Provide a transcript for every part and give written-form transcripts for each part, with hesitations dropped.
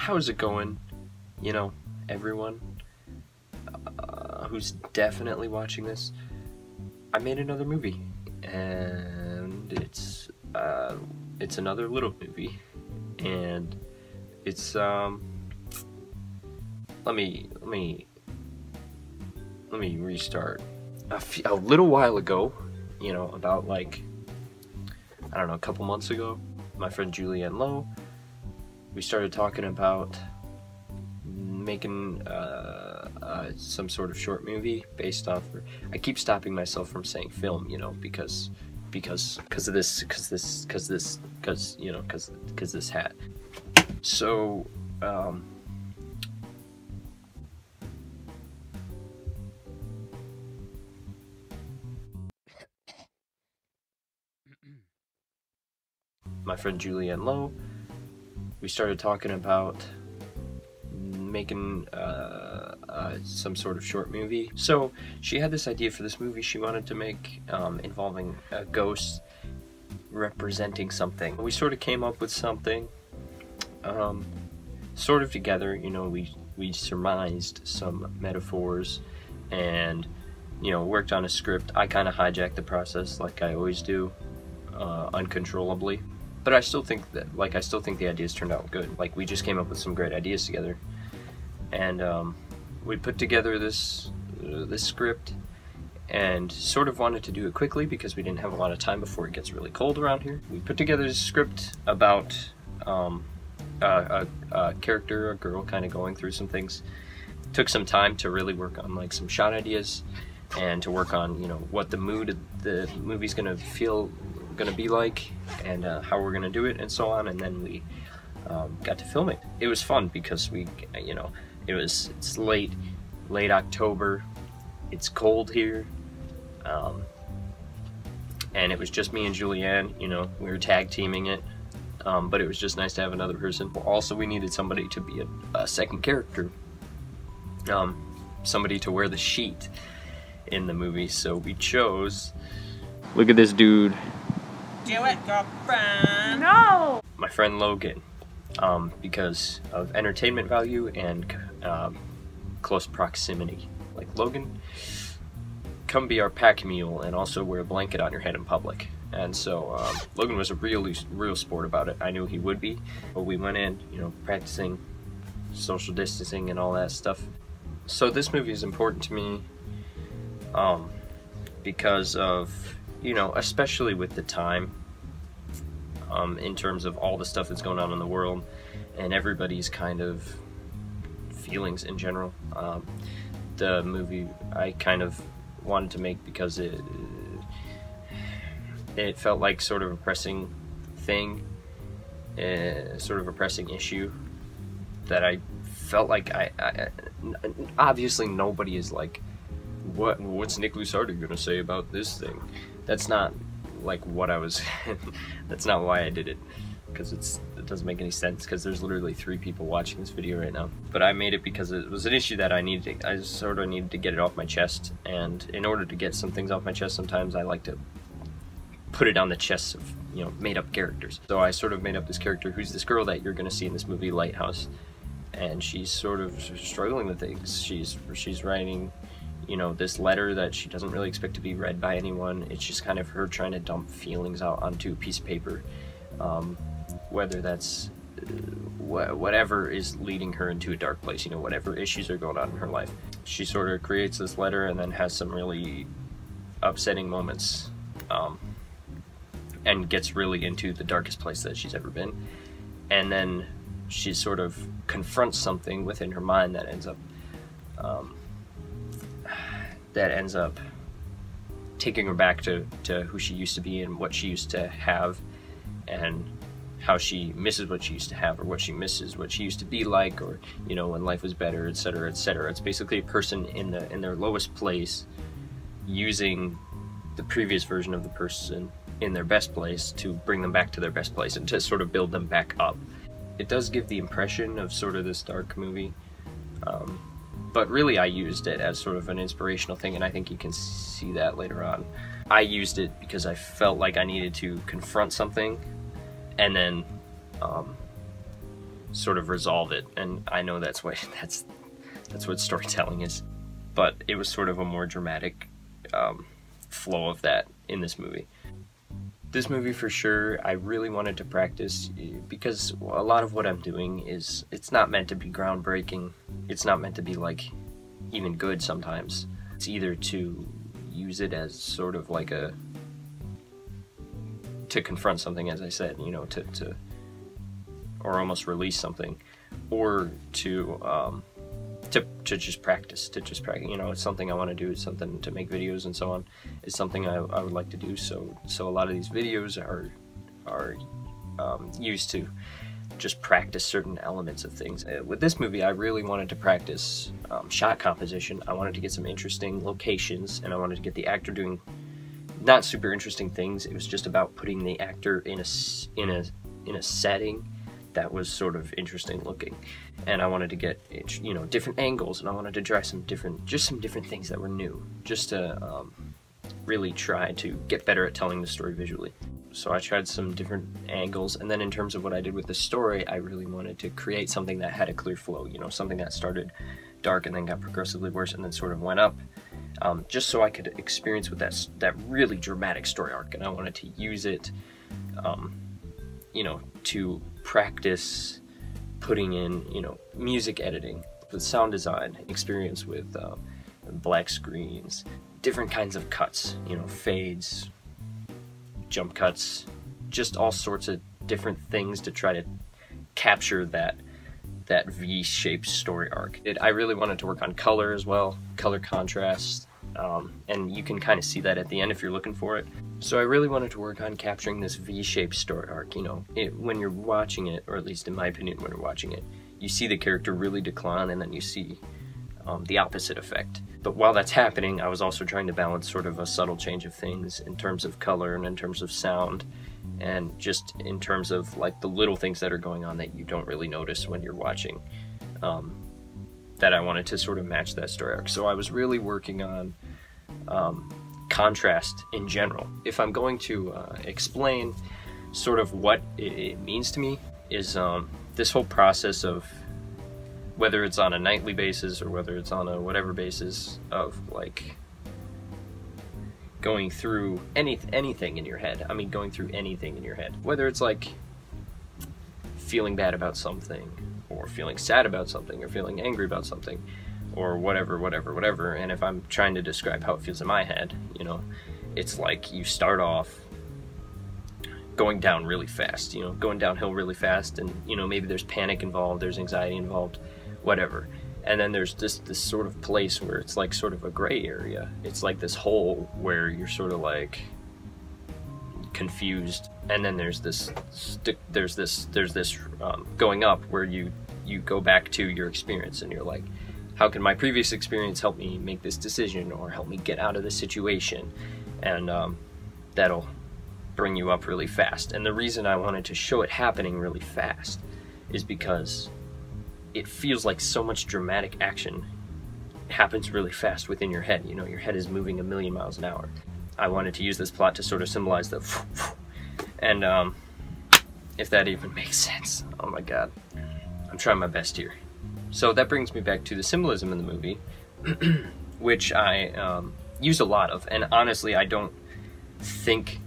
How's it going? You know, everyone who's definitely watching this. I made another movie, and it's another little movie, and it's let me restart. A little while ago, you know, about like, I don't know, a couple months ago, my friend Julianne Lowe, we started talking about making some sort of short movie based off. I keep stopping myself from saying film, you know, because this hat. So my friend Julianne Lowe, we started talking about making some sort of short movie. So she had this idea for this movie she wanted to make involving a ghost representing something. We sort of came up with something sort of together, you know. We surmised some metaphors and, you know, worked on a script. I kind of hijacked the process like I always do, uncontrollably. But I still think the ideas turned out good. Like, we just came up with some great ideas together. And we put together this script and sort of wanted to do it quickly because we didn't have a lot of time before it gets really cold around here. We put together this script about a character, a girl, kind of going through some things. Took some time to really work on like some shot ideas and to work on, you know, what the mood of the movie's gonna be like, and how we're gonna do it and so on. And then we got to film it. It was fun because we, you know, it's late October, it's cold here, and it was just me and Julianne. You know, we were tag teaming it, but it was just nice to have another person. Also, we needed somebody to be a second character, somebody to wear the sheet in the movie. So we chose, look at this dude. Do it, girlfriend! No! My friend Logan, because of entertainment value and close proximity. Like, Logan, come be our pack mule and also wear a blanket on your head in public. And so Logan was a real sport about it. I knew he would be, but we went in, you know, practicing social distancing and all that stuff. So this movie is important to me because of, you know, especially with the time, in terms of all the stuff that's going on in the world and everybody's kind of feelings in general. The movie I kind of wanted to make because it felt like sort of a pressing thing, sort of a pressing issue that I felt like I obviously nobody is like, what's Nick Lusardi gonna say about this thing? That's not like what I was that's not why I did it, because it doesn't make any sense, because there's literally 3 people watching this video right now. But I made it because it was an issue that I sort of needed to get it off my chest, and in order to get some things off my chest, sometimes I like to put it on the chests of, you know, made up characters. So I sort of made up this character who's this girl that you're gonna see in this movie, Lighthouse, and she's sort of struggling with things. She's writing, you know, this letter that she doesn't really expect to be read by anyone. It's just kind of her trying to dump feelings out onto a piece of paper, whether that's whatever is leading her into a dark place, you know, whatever issues are going on in her life. She sort of creates this letter and then has some really upsetting moments, and gets really into the darkest place that she's ever been. And then she sort of confronts something within her mind that ends up taking her back to who she used to be and what she used to have, and how she misses what she used to have, or what she misses what she used to be like, or, you know, when life was better, etc., etc. It's basically a person in their lowest place using the previous version of the person in their best place to bring them back to their best place and to sort of build them back up. It does give the impression of sort of this dark movie, but really I used it as sort of an inspirational thing, and I think you can see that later on. I used it because I felt like I needed to confront something and then sort of resolve it, and I know that's what storytelling is, but it was sort of a more dramatic flow of that in this movie. This movie, for sure, I really wanted to practice, because a lot of what I'm doing is, it's not meant to be groundbreaking, it's not meant to be like even good sometimes. It's either to use it as sort of like to confront something, as I said, you know, or almost release something, or to just practice, you know, it's something I want to do, it's something to make videos and so on, it's something I would like to do, so a lot of these videos are used to just practice certain elements of things. With this movie, I really wanted to practice shot composition. I wanted to get some interesting locations, and I wanted to get the actor doing not super interesting things. It was just about putting the actor in a setting that was sort of interesting looking, and I wanted to get, you know, different angles, and I wanted to try some different things that were new, just to really try to get better at telling the story visually. So I tried some different angles, and then in terms of what I did with the story, I really wanted to create something that had a clear flow, you know, something that started dark and then got progressively worse and then sort of went up, just so I could experience with that really dramatic story arc, and I wanted to use it, you know, to practice putting in, you know, music editing, with sound design, experience with black screens, different kinds of cuts, you know, fades, jump cuts, just all sorts of different things to try to capture that V-shaped story arc. I really wanted to work on color as well, color contrast, and you can kind of see that at the end if you're looking for it. So I really wanted to work on capturing this V-shaped story arc, you know. When you're watching it, or at least in my opinion when you're watching it, you see the character really decline, and then you see the opposite effect. But while that's happening, I was also trying to balance sort of a subtle change of things in terms of color and in terms of sound, and just in terms of like the little things that are going on that you don't really notice when you're watching, that I wanted to sort of match that story arc. So I was really working on contrast in general. If I'm going to explain sort of what it means to me, is this whole process of, whether it's on a nightly basis or whether it's on a whatever basis, of like going through anything in your head. I mean, going through anything in your head, whether it's like feeling bad about something, or feeling sad about something, or feeling angry about something, or whatever. And if I'm trying to describe how it feels in my head, you know, it's like you start off going down really fast, you know, going downhill really fast, and, you know, maybe there's panic involved, there's anxiety involved, whatever. And then there's this sort of place where it's like sort of a gray area. It's like this hole where you're sort of like confused, and then there's this going up where you go back to your experience, and you're like, how can my previous experience help me make this decision, or help me get out of this situation? And that'll bring you up really fast. And the reason I wanted to show it happening really fast is because it feels like so much dramatic action happens really fast within your head. You know, your head is moving 1,000,000 miles an hour. I wanted to use this plot to sort of symbolize the and if that even makes sense. Oh my god. I'm trying my best here. So that brings me back to the symbolism in the movie, which I use a lot of, and honestly I don't think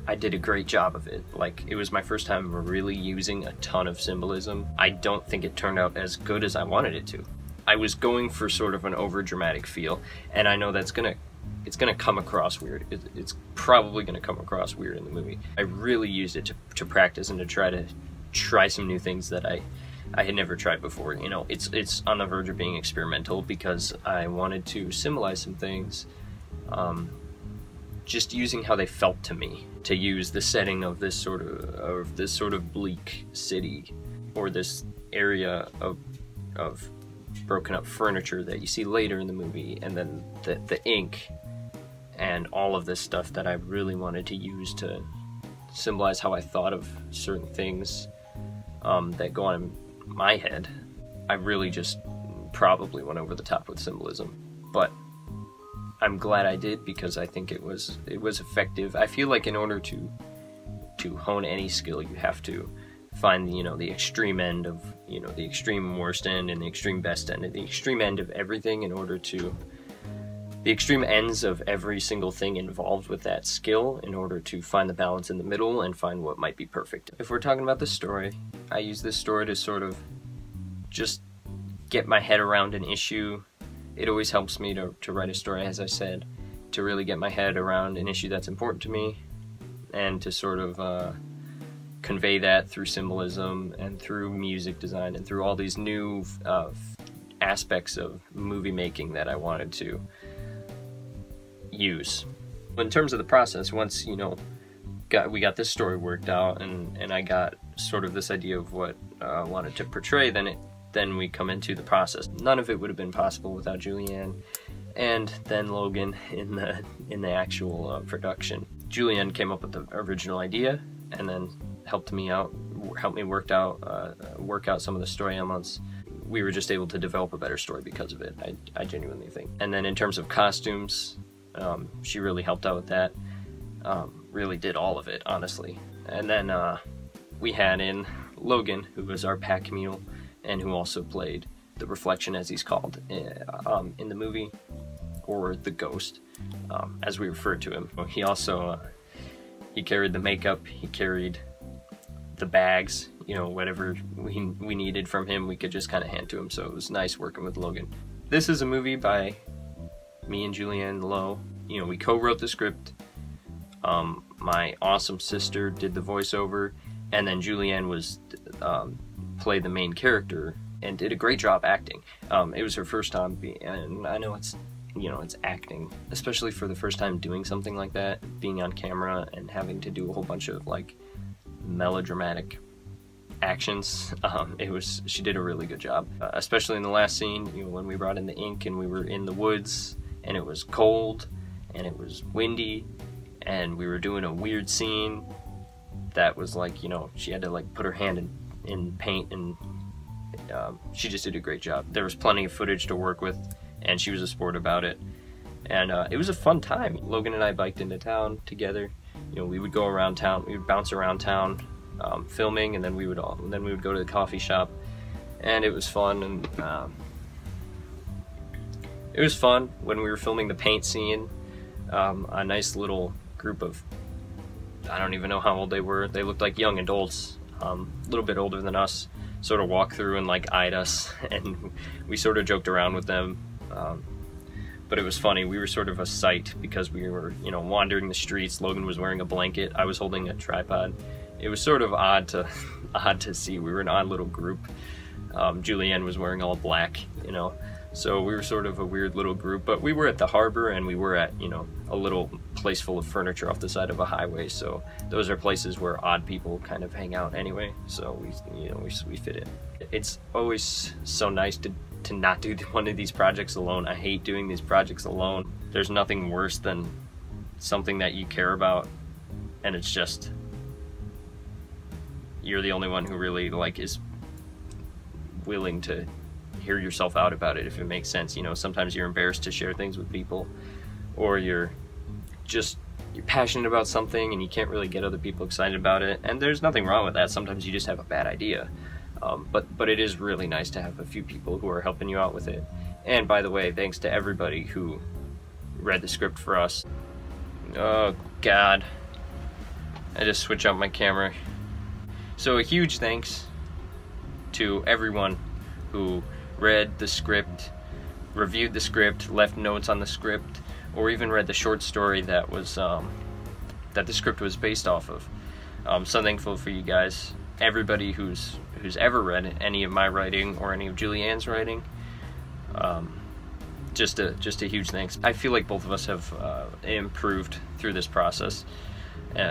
I did a great job of it. Like, it was my first time really using a ton of symbolism. I don't think it turned out as good as I wanted it to. I was going for sort of an over-dramatic feel, and I know it's gonna come across weird. It's probably gonna come across weird in the movie. I really used it to practice and to try some new things that I had never tried before. You know, it's on the verge of being experimental, because I wanted to symbolize some things, just using how they felt to me, to use the setting of this sort of bleak city, or this area of broken up furniture that you see later in the movie, and then the ink and all of this stuff that I really wanted to use to symbolize how I thought of certain things that go on in my head. I really just probably went over the top with symbolism, but I'm glad I did, because I think it was effective. I feel like in order to hone any skill, you have to find the extreme end of the extreme worst end and the extreme best end and the extreme end of everything in order to the extreme ends of every single thing involved with that skill in order to find the balance in the middle and find what might be perfect. If we're talking about the story, I use this story to sort of just get my head around an issue. It always helps me to write a story, as I said, to really get my head around an issue that's important to me and to sort of convey that through symbolism and through music design and through all these new aspects of movie making that I wanted to use. In terms of the process, once we got this story worked out and I got sort of this idea of what I wanted to portray, then we come into the process. None of it would have been possible without Julianne and then Logan in the actual production. Julianne came up with the original idea and then helped me work out some of the story elements. We were just able to develop a better story because of it, I genuinely think. And then in terms of costumes, she really helped out with that. Really did all of it, honestly. And then we had in Logan, who was our pack mule and who also played the reflection, as he's called in the movie, or the ghost, as we referred to him. He also he carried the makeup, he carried the bags, whatever we needed from him, we could just kind of hand to him. So it was nice working with Logan. This is a movie by me and Julianne Lowe. We co-wrote the script. My awesome sister did the voiceover, and then Julianne played the main character and did a great job acting. It was her first time and I know it's acting, especially for the first time doing something like that, being on camera and having to do a whole bunch of melodramatic actions. She did a really good job, especially in the last scene, when we brought in the ink and we were in the woods and it was cold and it was windy and we were doing a weird scene that was she had to put her hand in paint, and she just did a great job. There was plenty of footage to work with and she was a sport about it, and it was a fun time. Logan and I biked into town together. We would go around town, we would bounce around town filming, and then we would go to the coffee shop, and it was fun. And it was fun when we were filming the paint scene. A nice little group of, I don't even know how old they were, they looked like young adults, a little bit older than us, sort of walked through and eyed us, and we sort of joked around with them. But it was funny. We were sort of a sight because we were, wandering the streets. Logan was wearing a blanket. I was holding a tripod. It was sort of odd to see. We were an odd little group. Julianne was wearing all black, so we were sort of a weird little group. But we were at the harbor, and we were at, a little place full of furniture off the side of a highway. So those are places where odd people kind of hang out anyway. So we fit in. It's always so nice to not do one of these projects alone. I hate doing these projects alone. There's nothing worse than something that you care about and it's just you're the only one who really is willing to hear yourself out about it, if it makes sense. Sometimes you're embarrassed to share things with people, or you're passionate about something and you can't really get other people excited about it, and there's nothing wrong with that. Sometimes you just have a bad idea. But it is really nice to have a few people who are helping you out with it. And by the way, thanks to everybody who read the script for us. Oh God, I just switched out my camera. So a huge thanks to everyone who read the script, reviewed the script, left notes on the script, or even read the short story that was that the script was based off of. So thankful for you guys. Everybody who's ever read any of my writing or any of Julianne's writing, just a huge thanks. I feel like both of us have improved through this process,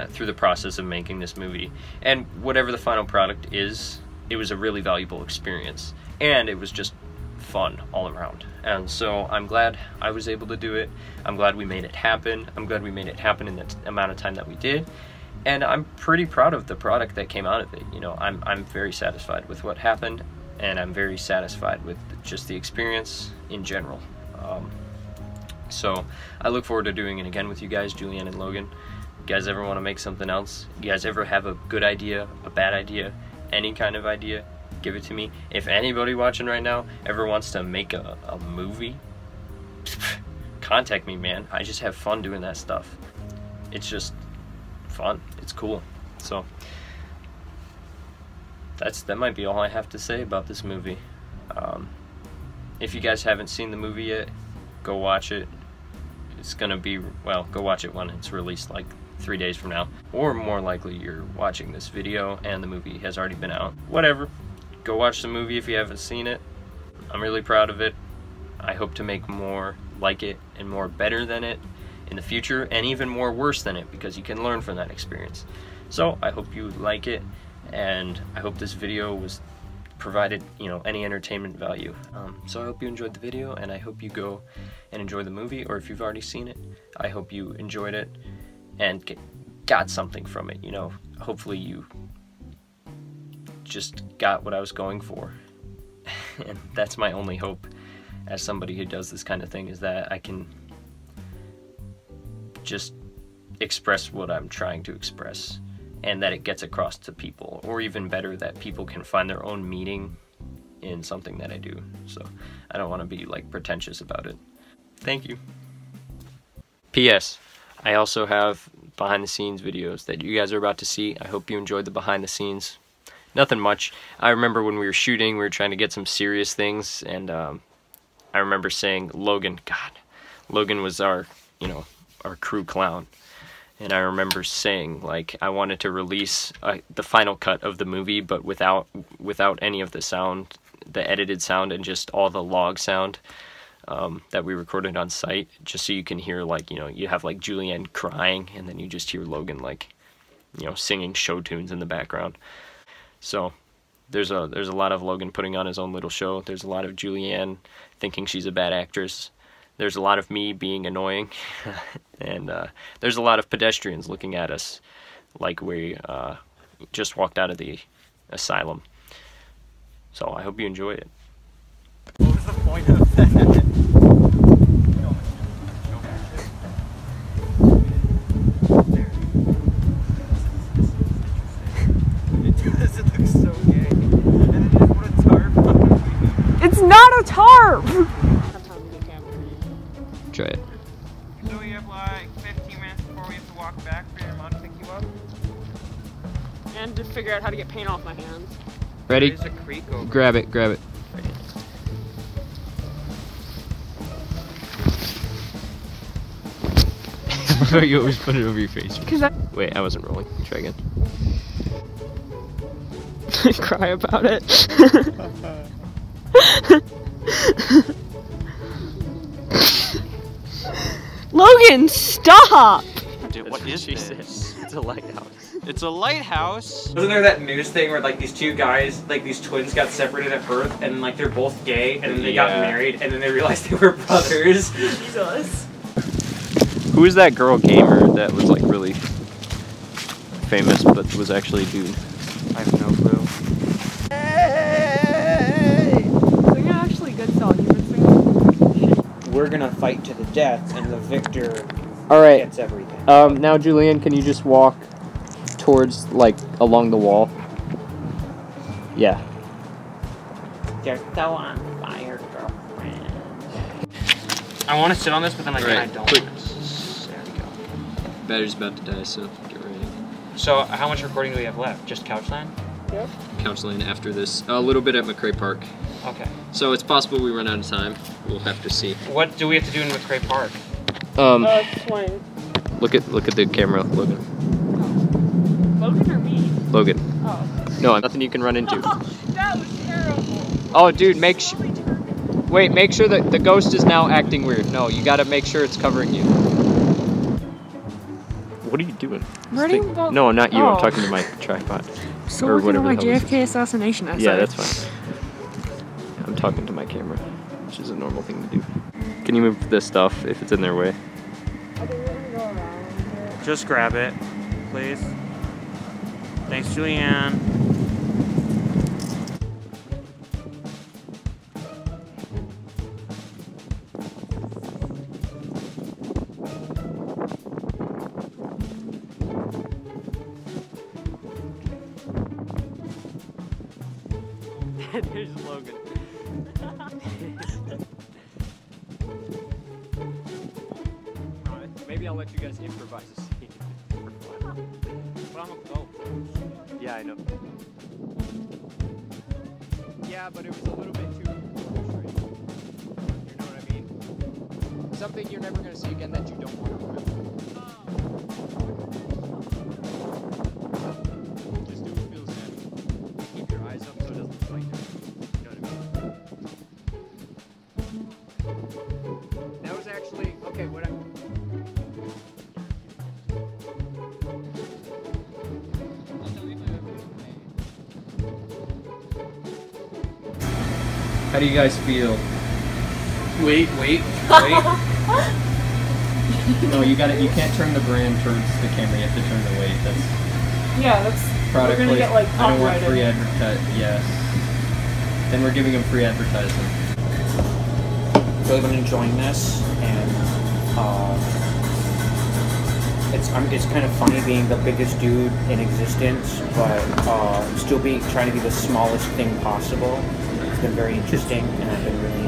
through the process of making this movie. And whatever the final product is, it was a really valuable experience, and it was just fun all around. And so I'm glad I was able to do it. I'm glad we made it happen. I'm glad we made it happen in the amount of time that we did. And I'm pretty proud of the product that came out of it. I'm very satisfied with what happened, and I'm very satisfied with just the experience in general. So I look forward to doing it again with you guys, Julianne and Logan. You guys ever want to make something else? You guys ever have a good idea, a bad idea? any kind of idea, give it to me. If anybody watching right now ever wants to make a movie, contact me, man. I just have fun doing that stuff. It's just fun. It's cool. So that might be all I have to say about this movie. If you guys haven't seen the movie yet, go watch it. It's gonna be, well, go watch it when it's released, like 3 days from now. Or more likely you're watching this video and the movie has already been out. Whatever. Go watch the movie if you haven't seen it. I'm really proud of it. I hope to make more like it and more better than it in the future, and even more worse than it, because you can learn from that experience. So I hope you like it, and I hope this video was provided, you know, any entertainment value. So I hope you enjoyed the video, and I hope you go and enjoy the movie, or if you've already seen it, I hope you enjoyed it and got something from it, you know. Hopefully you just got what I was going for. And that's my only hope as somebody who does this kind of thing, is that I can just express what I'm trying to express, and that it gets across to people, or even better, that people can find their own meaning in something that I do. So I don't want to be like pretentious about it. Thank you. P.S. I also have behind the scenes videos that you guys are about to see. I hope you enjoyed the behind the scenes. Nothing much. I remember when we were shooting, we were trying to get some serious things, and I remember saying Logan, God, Logan was our, you know, our crew clown. And I remember saying, like, I wanted to release the final cut of the movie, but without any of the sound, the edited sound, and just all the log sound that we recorded on site, just so you can hear, like, you know, you have like Julianne crying, and then you just hear Logan, like, you know, singing show tunes in the background. So there's a lot of Logan putting on his own little show. There's a lot of Julianne thinking she's a bad actress. There's a lot of me being annoying, and there's a lot of pedestrians looking at us like we just walked out of the asylum. So I hope you enjoy it. What was the point of that? It looks so gay. And then you put a tarp. It's not a tarp! Try it. So we have like 15 minutes before we have to walk back for your mom to pick you up. And to figure out how to get paint off my hands. Ready? There's a creek over. Grab it, grab it. I thought you always put it over your face. Wait, I wasn't rolling. Try again. Cry about it. Logan, stop! Dude, what is this? It's a lighthouse. It's a lighthouse. Wasn't there that news thing where like these two guys, like these twins got separated at birth, and like they're both gay, and then they got married, and then they realized they were brothers? Jesus. Who was that girl gamer that was like really famous but was actually a dude? I have no clue. Sing an actually good song. You've been singing. We're gonna fight to the death, and the victor gets everything. Now Julianne, can you just walk towards, like, along the wall? Yeah. They're so on fire, girlfriend. I want to sit on this, but then like I don't. Quick. There we go. Battery's about to die, so get ready. So how much recording do we have left? Just Couchland? Yep. Couchland after this. A little bit at McCrae Park. Okay. So it's possible we run out of time. We'll have to see. What do we have to do in McCrae Park? Swing. Look at the camera, Logan. Logan or me? Logan. Oh. No, nothing you can run into. That was terrible. Oh, dude, make sure that the ghost is now acting weird. No, you gotta make sure it's covering you. What are you doing? Writing about... No, not you. Oh. I'm talking to my tripod. Still or working on whatever my the hell this JFK assassination essay. Yeah, that's fine. I'm talking to my camera, which is a normal thing to do. Can you move this stuff if it's in their way? I think we're gonna go around here. Just grab it, please. Thanks, Julianne. There's Logan. Maybe I'll let you guys improvise a scene for fun. But I'm a goat. Yeah, I know. Yeah, but it was a little bit too frustrating. You know what I mean? Something you're never gonna see again that you don't want to remember. Just do what feels natural. Keep your eyes up so it doesn't look like that. You know what I mean? That was actually okay. What I. How do you guys feel? Wait. No, you can't turn the brand towards the camera. You have to turn the weight. That's Yeah, that's product we're gonna get like I don't want copyrighted. free advertising. Yes. Then we're giving them free advertising. Really been enjoying this, and it's kind of funny being the biggest dude in existence, but still trying to be the smallest thing possible. It's been very interesting, and I've been really